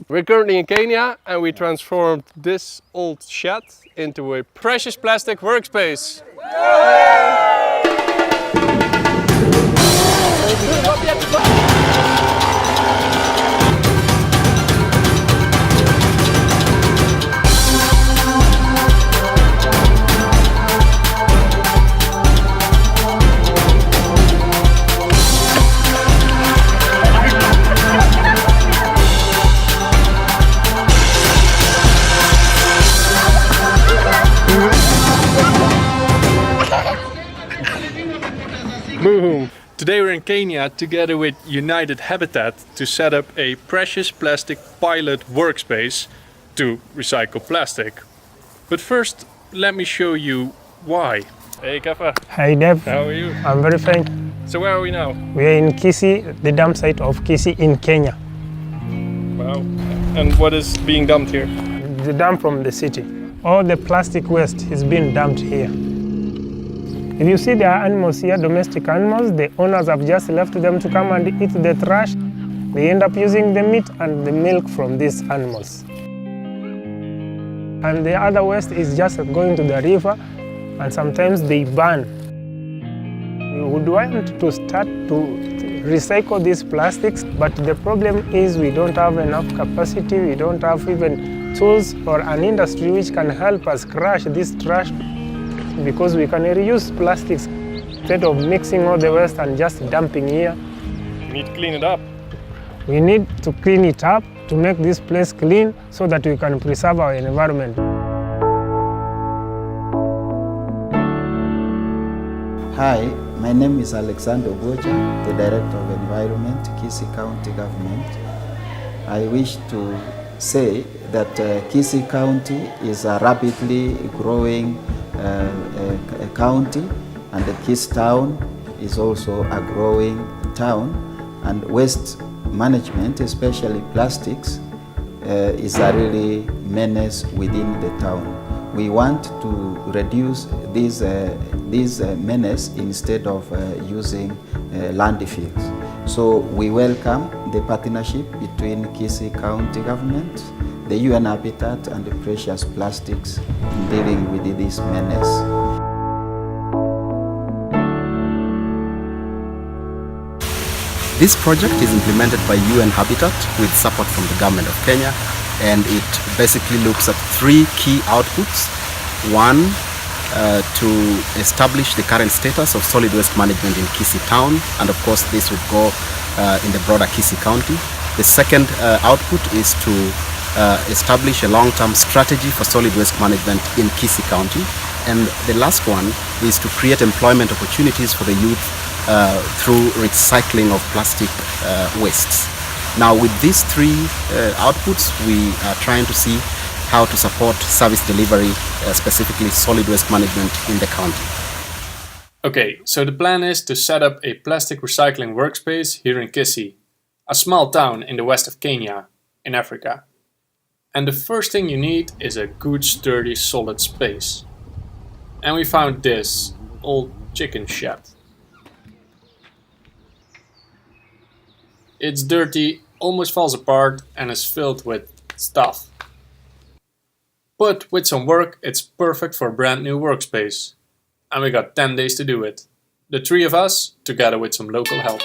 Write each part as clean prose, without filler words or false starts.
We're currently in Kenya and we transformed this old shed into a precious plastic workspace. Boom! Today we're in Kenya together with United Habitat to set up a precious plastic pilot workspace to recycle plastic. But first, let me show you why. Hey Kafa, Hi Deb, how are you? I'm very fine. So where are we now? We are in Kisii, the dump site of Kisii in Kenya. Wow. And what is being dumped here? The dump from the city. All the plastic waste is being dumped here. If you see there are animals here, domestic animals, the owners have just left them to come and eat the trash. They end up using the meat and the milk from these animals. And the other waste is just going to the river, and sometimes they burn. We would want to start to recycle these plastics, but the problem is we don't have enough capacity, we don't have even tools or an industry which can help us crush this trash, because we can reuse plastics instead of mixing all the waste and just dumping here. We need to clean it up. We need to clean it up to make this place clean so that we can preserve our environment. Hi, my name is Alexander Boja, the Director of Environment, Kisii County Government. I wish to say that Kisii County is a rapidly growing county, and the Kisii town is also a growing town, and waste management, especially plastics, is a really menace within the town. We want to reduce this menace instead of using landfills. So we welcome the partnership between Kisii County Government, the UN Habitat and the Precious Plastics in dealing with this menace. This project is implemented by UN Habitat with support from the Government of Kenya, and it basically looks at three key outputs. One, to establish the current status of solid waste management in Kisii town, and of course this would go in the broader Kisii County. The second output is to establish a long-term strategy for solid waste management in Kisii County. And the last one is to create employment opportunities for the youth through recycling of plastic wastes. Now with these three outputs, we are trying to see how to support service delivery, specifically solid waste management in the county. Okay, so the plan is to set up a plastic recycling workspace here in Kisii, a small town in the west of Kenya, in Africa. And the first thing you need is a good, sturdy, solid space. And we found this old chicken shed. It's dirty, almost falls apart, and is filled with stuff. But with some work, it's perfect for a brand new workspace. And we got 10 days to do it. The three of us, together with some local help.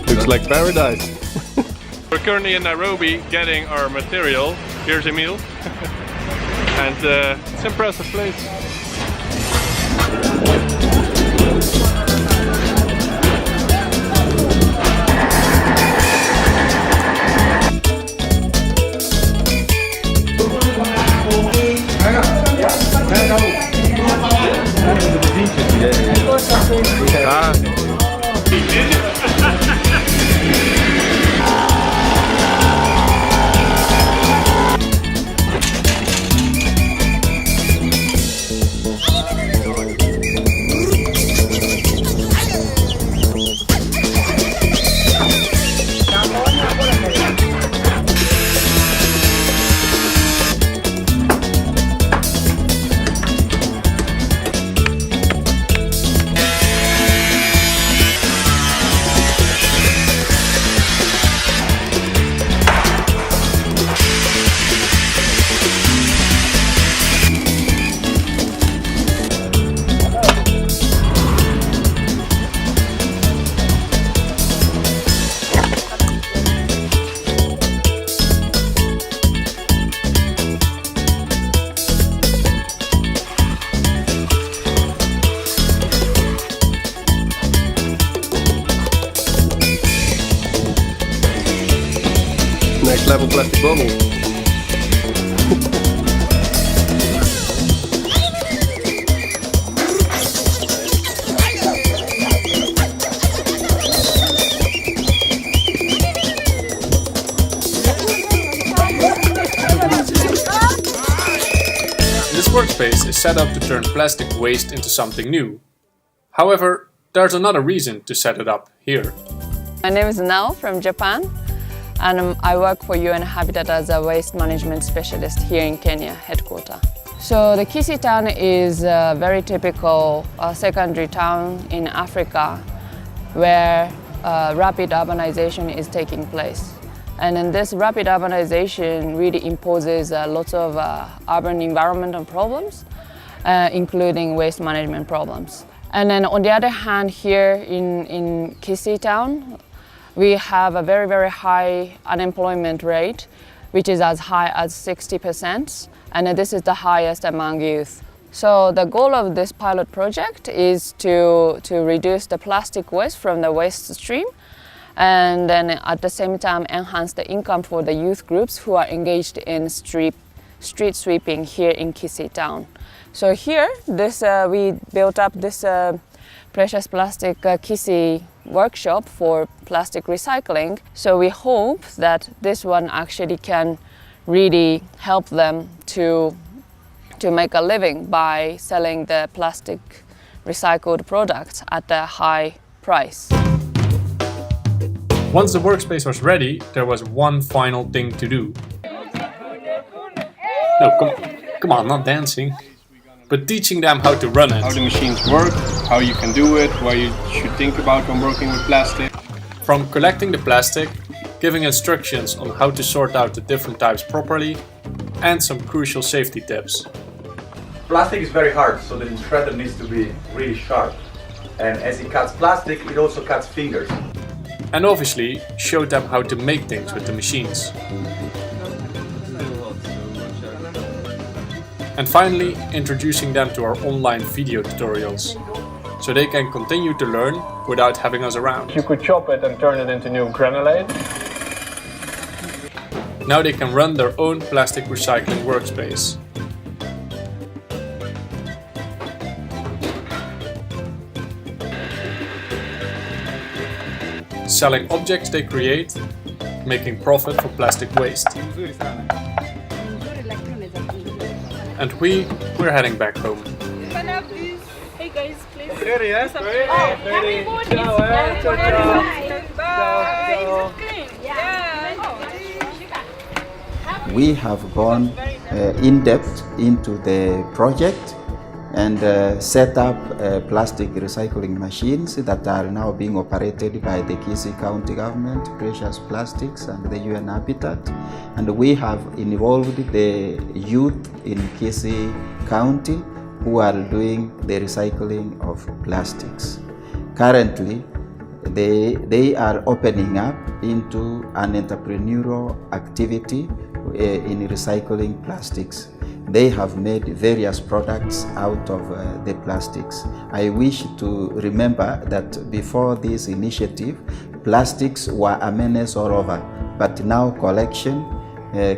Looks like paradise. We're currently in Nairobi getting our material. Here's Emil. And it's an impressive place. next level plastic bubble. This workspace is set up to turn plastic waste into something new. However, there's another reason to set it up here. My name is Nao from Japan, and I work for UN Habitat as a waste management specialist here in Kenya headquarters. So the Kisii town is a very typical secondary town in Africa where rapid urbanization is taking place. And then this rapid urbanization really imposes lots of urban environmental problems, including waste management problems. And then on the other hand, here in Kisii town, we have a very, very high unemployment rate, which is as high as 60%, and this is the highest among youth. So the goal of this pilot project is to reduce the plastic waste from the waste stream, and then at the same time enhance the income for the youth groups who are engaged in street sweeping here in Kisii town. So here, we built up this precious plastic Kisii workshop for plastic recycling. So we hope that this one actually can really help them to make a living by selling the plastic recycled products at a high price. Once the workspace was ready, there was one final thing to do. No, come on, not dancing. But teaching them how to run it. How the machines work, how you can do it, what you should think about when working with plastic. From collecting the plastic, giving instructions on how to sort out the different types properly, and some crucial safety tips. Plastic is very hard, so the shredder needs to be really sharp. And as it cuts plastic, it also cuts fingers. And obviously showed them how to make things with the machines. And finally, introducing them to our online video tutorials, so they can continue to learn without having us around. You could chop it and turn it into new granulate. Now they can run their own plastic recycling workspace. Selling objects they create, making profit from plastic waste. And we're heading back home. Hey guys, please. We have gone in depth into the project and set up plastic recycling machines that are now being operated by the Kisii County government, Precious Plastics, and the UN Habitat. And we have involved the youth in Kisii County who are doing the recycling of plastics. Currently, they are opening up into an entrepreneurial activity in recycling plastics. They have made various products out of the plastics. I wish to remember that before this initiative, plastics were a menace all over, but now collection,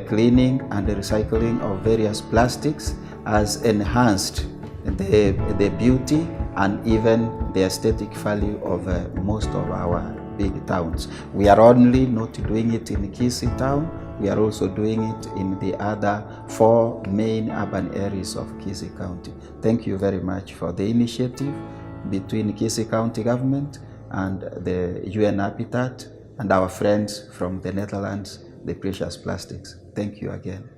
cleaning and recycling of various plastics has enhanced the beauty and even the aesthetic value of most of our big towns. We are only not doing it in Kisii town, we are also doing it in the other 4 main urban areas of Kisii County. Thank you very much for the initiative between Kisii County government and the UN Habitat and our friends from the Netherlands, the Precious Plastics. Thank you again.